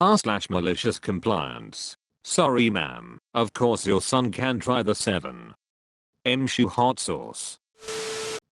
r/malicious compliance. Sorry ma'am, of course your son can try the 7 SHU hot sauce.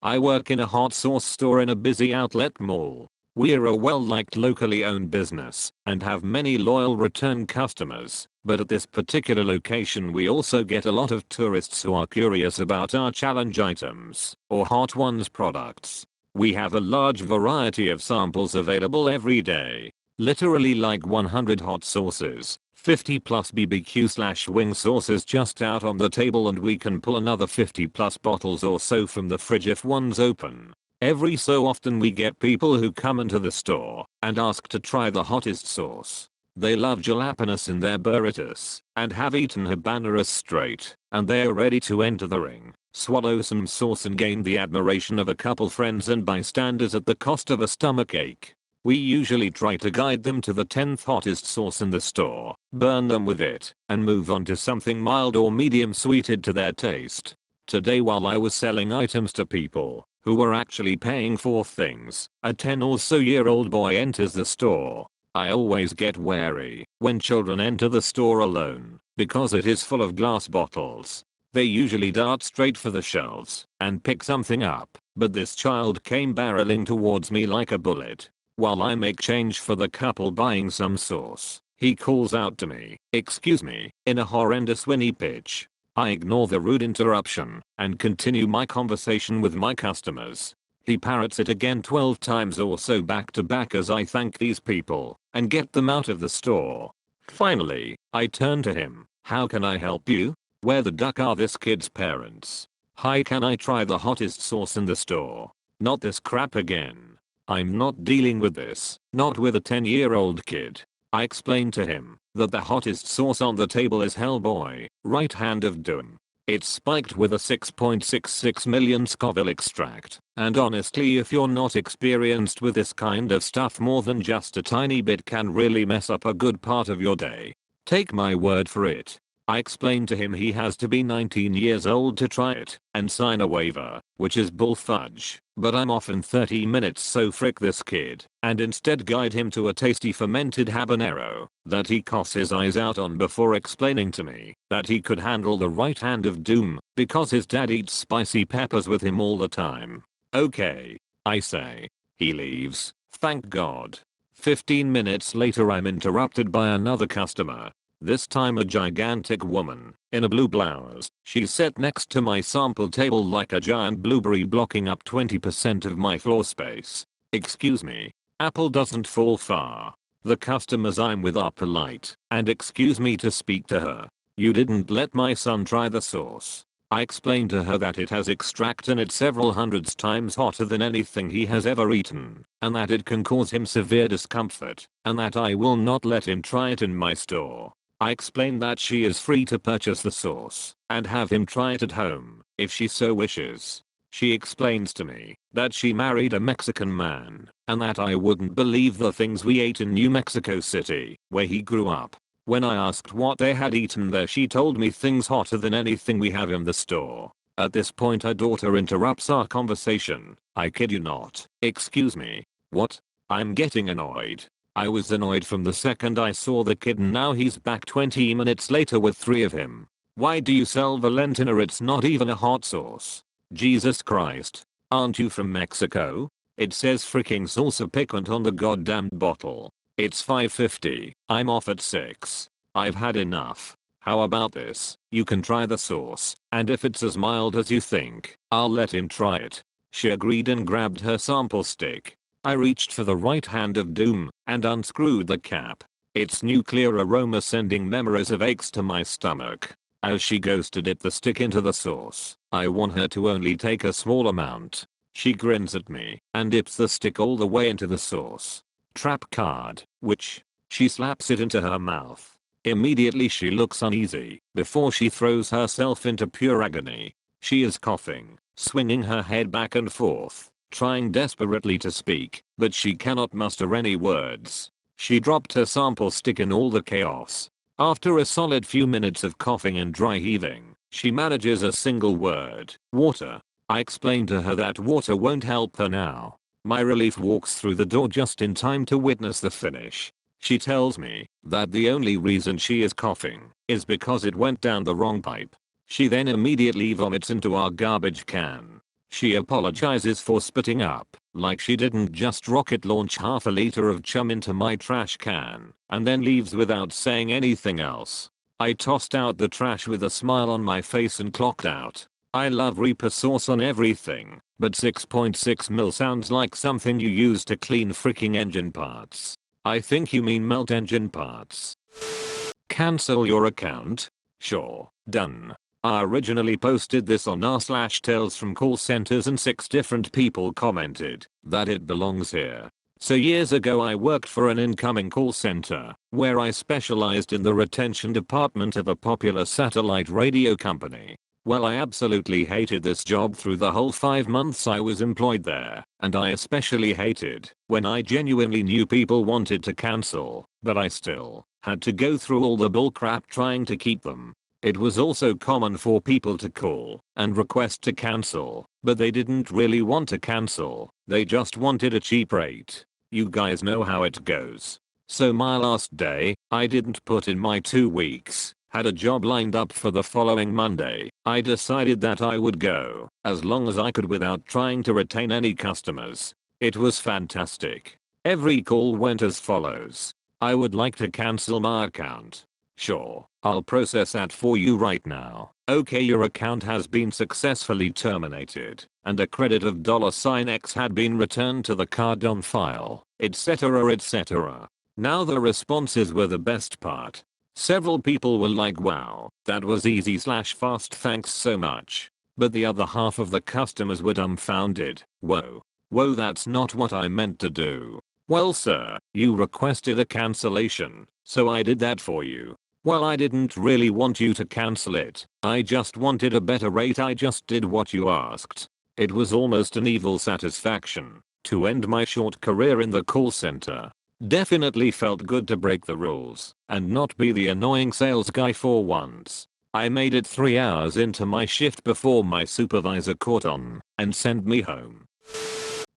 I work in a hot sauce store in a busy outlet mall. We're a well-liked locally owned business and have many loyal return customers, but at this particular location we also get a lot of tourists who are curious about our challenge items or Hot Ones products. We have a large variety of samples available every day. Literally like 100 hot sauces, 50 plus BBQ/wing sauces just out on the table, and we can pull another 50 plus bottles or so from the fridge if one's open. Every so often we get people who come into the store and ask to try the hottest sauce. They love jalapenos in their burritos and have eaten habaneros straight, and they are ready to enter the ring, swallow some sauce and gain the admiration of a couple friends and bystanders at the cost of a stomachache. We usually try to guide them to the 10th hottest sauce in the store, burn them with it, and move on to something mild or medium sweeted to their taste. Today while I was selling items to people who were actually paying for things, a 10 or so year old boy enters the store. I always get wary when children enter the store alone because it is full of glass bottles. They usually dart straight for the shelves and pick something up, but this child came barreling towards me like a bullet. While I make change for the couple buying some sauce, he calls out to me, "Excuse me," in a horrendous whinny pitch. I ignore the rude interruption and continue my conversation with my customers. He parrots it again 12 times or so back to back as I thank these people and get them out of the store. Finally, I turn to him. "How can I help you? Where the duck are this kid's parents? Hi, can I try the hottest sauce in the store? Not this crap again. I'm not dealing with this, not with a 10-year-old kid." I explained to him that the hottest sauce on the table is Hellboy, right hand of doom. It's spiked with a 6.66 million Scoville extract, and honestly if you're not experienced with this kind of stuff, more than just a tiny bit can really mess up a good part of your day. Take my word for it. I explained to him he has to be 19 years old to try it and sign a waiver, which is bull fudge, but I'm off in 30 minutes, so frick this kid, and instead guide him to a tasty fermented habanero that he coughs his eyes out on before explaining to me that he could handle the right hand of doom because his dad eats spicy peppers with him all the time. Okay, I say. He leaves, thank God. 15 minutes later I'm interrupted by another customer. This time a gigantic woman, in a blue blouse. She sat next to my sample table like a giant blueberry, blocking up 20% of my floor space. "Excuse me, apple doesn't fall far." The customers I'm with are polite and excuse me to speak to her. "You didn't let my son try the sauce." I explained to her that it has extract in it several hundreds times hotter than anything he has ever eaten, and that it can cause him severe discomfort, and that I will not let him try it in my store. I explained that she is free to purchase the sauce and have him try it at home if she so wishes. She explains to me that she married a Mexican man and that I wouldn't believe the things we ate in New Mexico City, where he grew up. When I asked what they had eaten there, she told me things hotter than anything we have in the store. At this point her daughter interrupts our conversation. "I kid you not. Excuse me. What?" I'm getting annoyed. I was annoyed from the second I saw the kid, and now he's back 20 minutes later with 3 of him. "Why do you sell Valentina? It's not even a hot sauce." Jesus Christ. Aren't you from Mexico? It says freaking salsa picante on the goddamn bottle. It's 5:50. I'm off at 6. I've had enough. How about this? You can try the sauce, and if it's as mild as you think, I'll let him try it. She agreed and grabbed her sample stick. I reached for the right hand of doom and unscrewed the cap. Its nuclear aroma sending memories of aches to my stomach. As she goes to dip the stick into the sauce, I want her to only take a small amount. She grins at me and dips the stick all the way into the sauce. Trap card, which, she slaps it into her mouth. Immediately she looks uneasy before she throws herself into pure agony. She is coughing, swinging her head back and forth, trying desperately to speak, but she cannot muster any words. She dropped her sample stick in all the chaos. After a solid few minutes of coughing and dry heaving, she manages a single word: water. I explained to her that water won't help her now. My relief walks through the door just in time to witness the finish. She tells me that the only reason she is coughing is because it went down the wrong pipe. She then immediately vomits into our garbage can. She apologizes for spitting up, like she didn't just rocket launch half a liter of chum into my trash can, and then leaves without saying anything else. I tossed out the trash with a smile on my face and clocked out. I love Reaper sauce on everything, but 6.6 mil sounds like something you use to clean freaking engine parts. I think you mean melt engine parts. Cancel your account? Sure, done. I originally posted this on r/tales from call centers and 6 different people commented that it belongs here. So years ago I worked for an incoming call center where I specialized in the retention department of a popular satellite radio company. Well, I absolutely hated this job through the whole 5 months I was employed there, and I especially hated when I genuinely knew people wanted to cancel, but I still had to go through all the bullcrap trying to keep them. It was also common for people to call and request to cancel, but they didn't really want to cancel, they just wanted a cheap rate. You guys know how it goes. So my last day, I didn't put in my 2 weeks. Had a job lined up for the following Monday. I decided that I would go as long as I could without trying to retain any customers. It was fantastic. Every call went as follows. I would like to cancel my account. Sure, I'll process that for you right now. Okay, your account has been successfully terminated, and a credit of $X had been returned to the card on file, etc etc. Now the responses were the best part. Several people were like, wow, that was easy/fast, thanks so much. But the other half of the customers were dumbfounded. Whoa, that's not what I meant to do. Well sir, you requested a cancellation, so I did that for you. Well, I didn't really want you to cancel it. I just wanted a better rate. I just did what you asked. It was almost an evil satisfaction to end my short career in the call center. Definitely felt good to break the rules and not be the annoying sales guy for once. I made it 3 hours into my shift before my supervisor caught on and sent me home.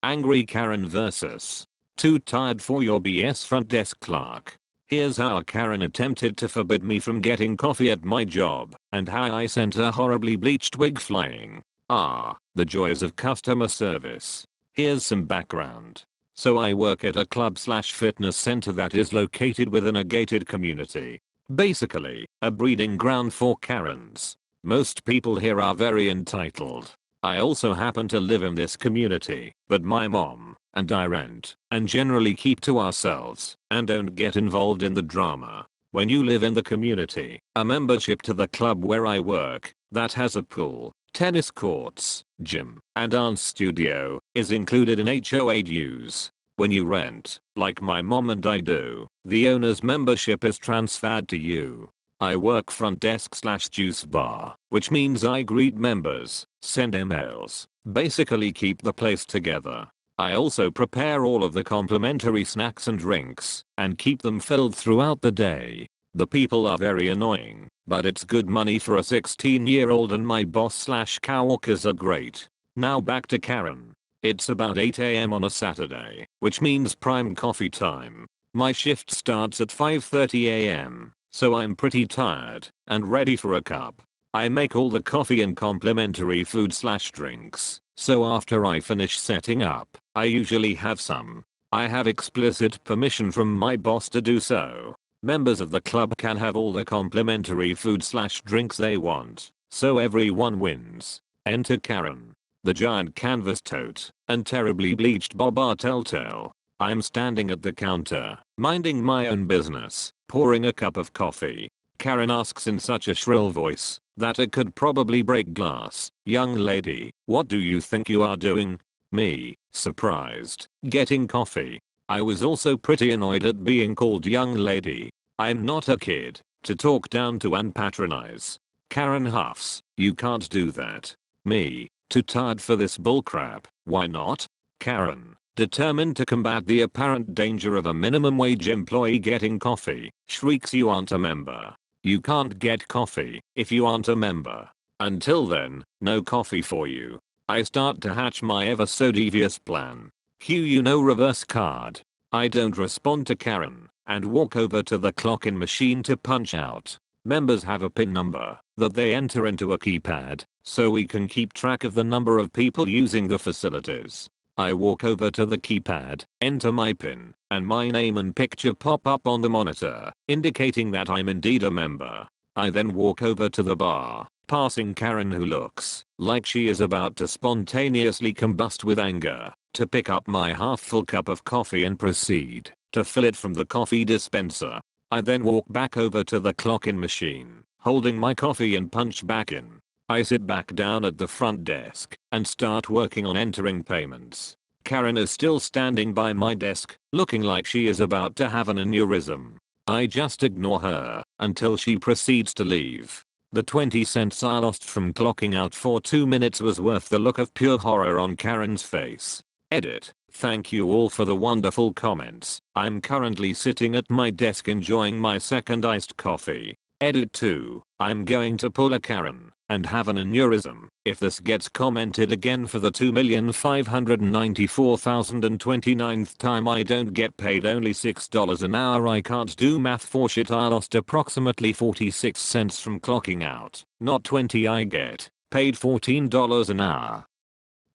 Angry Karen versus Too tired for your BS front desk clerk. Here's how Karen attempted to forbid me from getting coffee at my job and how I sent her horribly bleached wig flying. The joys of customer service. Here's some background. So I work at a club/fitness center that is located within a gated community. Basically, a breeding ground for Karens. Most people here are very entitled. I also happen to live in this community, but my mom and I rent and generally keep to ourselves and don't get involved in the drama. When you live in the community, a membership to the club where I work, that has a pool, tennis courts, gym, and dance studio, is included in HOA dues. When you rent, like my mom and I do, the owner's membership is transferred to you. I work front desk/juice bar, which means I greet members, send emails, basically keep the place together. I also prepare all of the complimentary snacks and drinks, and keep them filled throughout the day. The people are very annoying, but it's good money for a 16-year-old, and my boss/coworkers are great. Now back to Karen. It's about 8 AM on a Saturday, which means prime coffee time. My shift starts at 5:30 AM, so I'm pretty tired and ready for a cup. I make all the coffee and complimentary food/drinks, so after I finish setting up, I usually have some. I have explicit permission from my boss to do so. Members of the club can have all the complimentary food/drinks they want, so everyone wins. Enter Karen. The giant canvas tote and terribly bleached bob are telltale. I'm standing at the counter, minding my own business, pouring a cup of coffee. Karen asks in such a shrill voice that it could probably break glass, "Young lady, what do you think you are doing?" Me, surprised, getting coffee. I was also pretty annoyed at being called young lady. I'm not a kid to talk down to and patronize. Karen huffs, "You can't do that." Me, too tired for this bullcrap. "Why not?" Karen, determined to combat the apparent danger of a minimum wage employee getting coffee, shrieks, "You aren't a member. You can't get coffee if you aren't a member. Until then, no coffee for you." I start to hatch my ever so devious plan. Cue reverse card. I don't respond to Karen, and walk over to the clock-in machine to punch out. Members have a PIN number that they enter into a keypad, so we can keep track of the number of people using the facilities. I walk over to the keypad, enter my PIN, and my name and picture pop up on the monitor, indicating that I'm indeed a member. I then walk over to the bar, passing Karen, who looks like she is about to spontaneously combust with anger, to pick up my half-full cup of coffee and proceed to fill it from the coffee dispenser. I then walk back over to the clock-in machine, holding my coffee and punch back in. I sit back down at the front desk and start working on entering payments. Karen is still standing by my desk, looking like she is about to have an aneurysm. I just ignore her until she proceeds to leave. The 20 cents I lost from clocking out for 2 minutes was worth the look of pure horror on Karen's face. Edit. Thank you all for the wonderful comments. I'm currently sitting at my desk enjoying my second iced coffee. Edit 2. I'm going to pull a Karen and have an aneurysm if this gets commented again for the 2,594,029th time. I don't get paid only $6 an hour. I can't do math for shit. I lost approximately 46 cents from clocking out. Not 20. I get paid $14 an hour.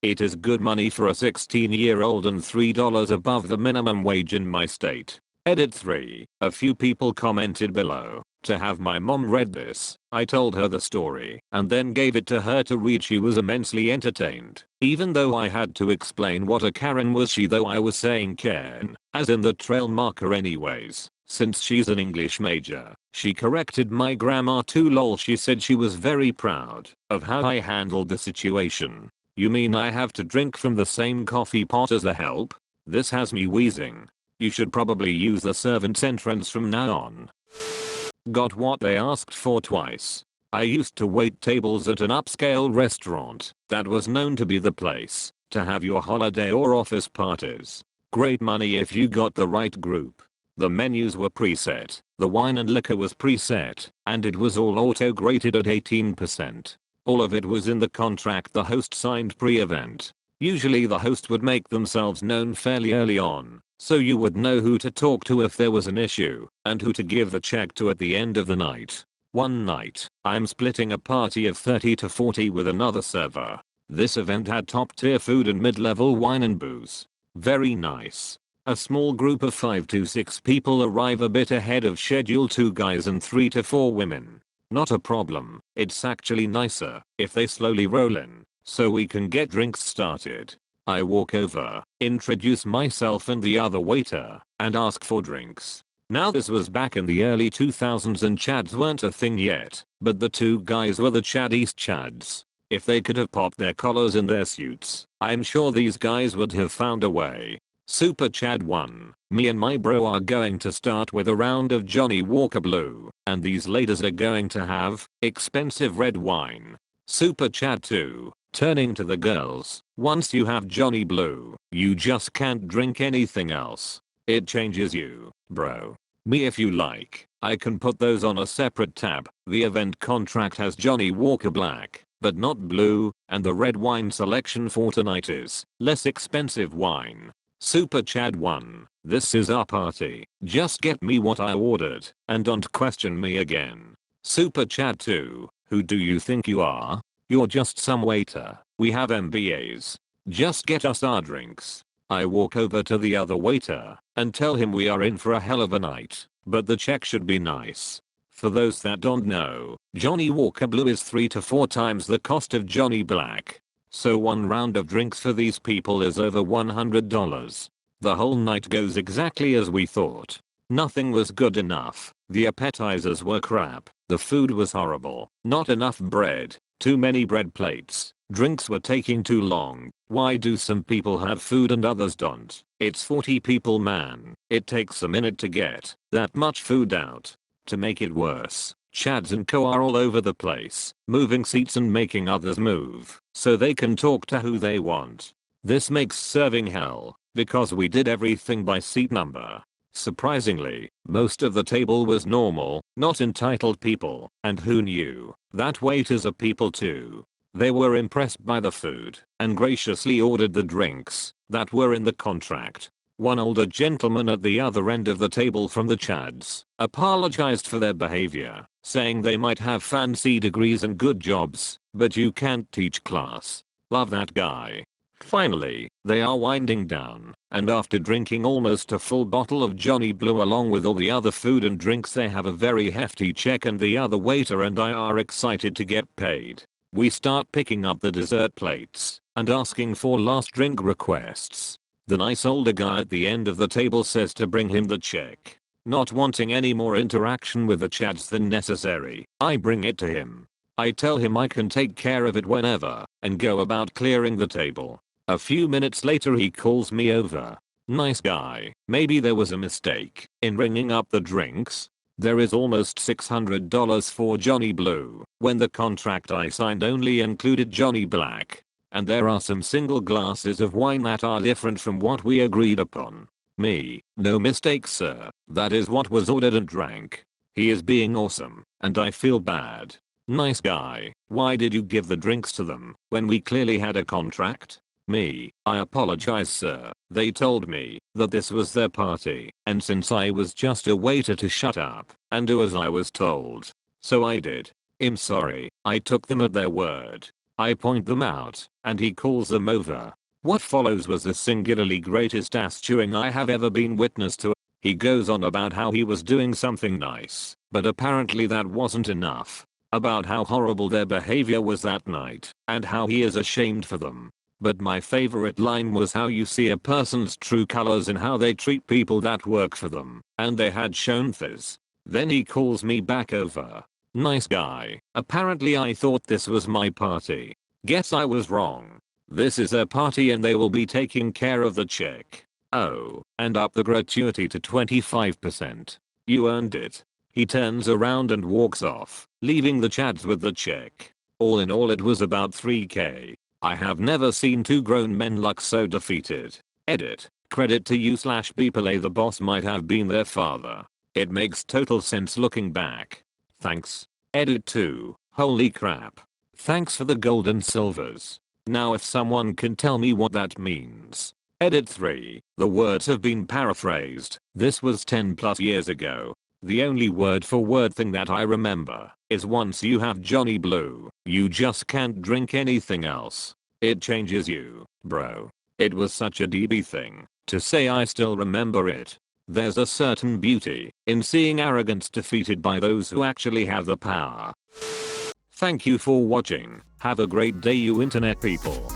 It is good money for a 16-year-old and $3 above the minimum wage in my state. Edit 3. A few people commented below to have my mom read this. I told her the story and then gave it to her to read. She was immensely entertained, even though I had to explain what a Karen was. She, though I was saying Karen, as in the trail marker anyways, since she's an English major, she corrected my grammar too. Lol. She said she was very proud of how I handled the situation. You mean I have to drink from the same coffee pot as the help? This has me wheezing. You should probably use the servant's entrance from now on. Got what they asked for twice. I used to wait tables at an upscale restaurant that was known to be the place to have your holiday or office parties. Great money if you got the right group. The menus were preset, the wine and liquor was preset, and it was all auto-graded at 18%. All of it was in the contract the host signed pre-event. Usually the host would make themselves known fairly early on, so you would know who to talk to if there was an issue, and who to give the check to at the end of the night. One night, I'm splitting a party of 30 to 40 with another server. This event had top tier food and mid-level wine and booze. Very nice. A small group of 5 to 6 people arrive a bit ahead of schedule, 2 guys and 3 to 4 women. Not a problem, it's actually nicer if they slowly roll in, so we can get drinks started. I walk over, introduce myself and the other waiter, and ask for drinks. Now this was back in the early 2000s and chads weren't a thing yet, but the 2 guys were the Chaddiest chads. If they could have popped their collars in their suits, I'm sure these guys would have found a way. Super Chad 1, me and my bro are going to start with a round of Johnny Walker Blue, and these ladies are going to have expensive red wine. Super Chad 2, turning to the girls, once you have Johnny Blue, you just can't drink anything else. It changes you, bro. Me, if you like, I can put those on a separate tab. The event contract has Johnny Walker Black, but not blue, and the red wine selection for tonight is less expensive wine. Super Chad 1, this is our party. Just get me what I ordered, and don't question me again. Super Chad 2, who do you think you are? You're just some waiter. We have MBAs. Just get us our drinks. I walk over to the other waiter and tell him we are in for a hell of a night, but the check should be nice. For those that don't know, Johnny Walker Blue is 3 to 4 times the cost of Johnny Black. So one round of drinks for these people is over $100. The whole night goes exactly as we thought. Nothing was good enough. The appetizers were crap. The food was horrible. Not enough bread. Too many bread plates. Drinks were taking too long. Why do some people have food and others don't? It's 40 people, man. It takes a minute to get that much food out. To make it worse, Chads and co are all over the place, moving seats and making others move, so they can talk to who they want. This makes serving hell, because we did everything by seat number. Surprisingly, most of the table was normal, not entitled people, and who knew that waiters are people too. They were impressed by the food, and graciously ordered the drinks that were in the contract. One older gentleman at the other end of the table from the Chads apologized for their behavior, saying they might have fancy degrees and good jobs, but you can't teach class. Love that guy. Finally, they are winding down, and after drinking almost a full bottle of Johnny Blue along with all the other food and drinks, they have a very hefty check, and the other waiter and I are excited to get paid. We start picking up the dessert plates and asking for last drink requests. The nice older guy at the end of the table says to bring him the check. Not wanting any more interaction with the Chads than necessary, I bring it to him. I tell him I can take care of it whenever, and go about clearing the table. A few minutes later he calls me over. Nice guy. Maybe there was a mistake in ringing up the drinks. There is almost $600 for Johnny Blue when the contract I signed only included Johnny Black. And there are some single glasses of wine that are different from what we agreed upon. Me, no mistake sir, that is what was ordered and drank. He is being awesome, and I feel bad. Nice guy, why did you give the drinks to them when we clearly had a contract? Me, I apologize sir, they told me that this was their party, and since I was just a waiter to shut up and do as I was told. So I did. I'm sorry, I took them at their word. I point them out, and he calls them over. What follows was the singularly greatest ass chewing I have ever been witness to. He goes on about how he was doing something nice, but apparently that wasn't enough. About how horrible their behavior was that night, and how he is ashamed for them. But my favorite line was how you see a person's true colors in how they treat people that work for them, and they had shown this. Then he calls me back over. Nice guy. Apparently I thought this was my party. Guess I was wrong. This is their party and they will be taking care of the check. Oh, and up the gratuity to 25%. You earned it. He turns around and walks off, leaving the Chads with the check. All in all it was about 3k. I have never seen two grown men look so defeated. Edit. Credit to you/people. The boss might have been their father. It makes total sense looking back. Thanks. Edit 2. Holy crap. Thanks for the gold and silvers. Now if someone can tell me what that means. Edit 3. The words have been paraphrased. This was 10 plus years ago. The only word for word thing that I remember is once you have Johnny Blue, you just can't drink anything else. It changes you, bro. It was such a DB thing to say. I still remember it. There's a certain beauty in seeing arrogance defeated by those who actually have the power. Thank you for watching. Have a great day you internet people.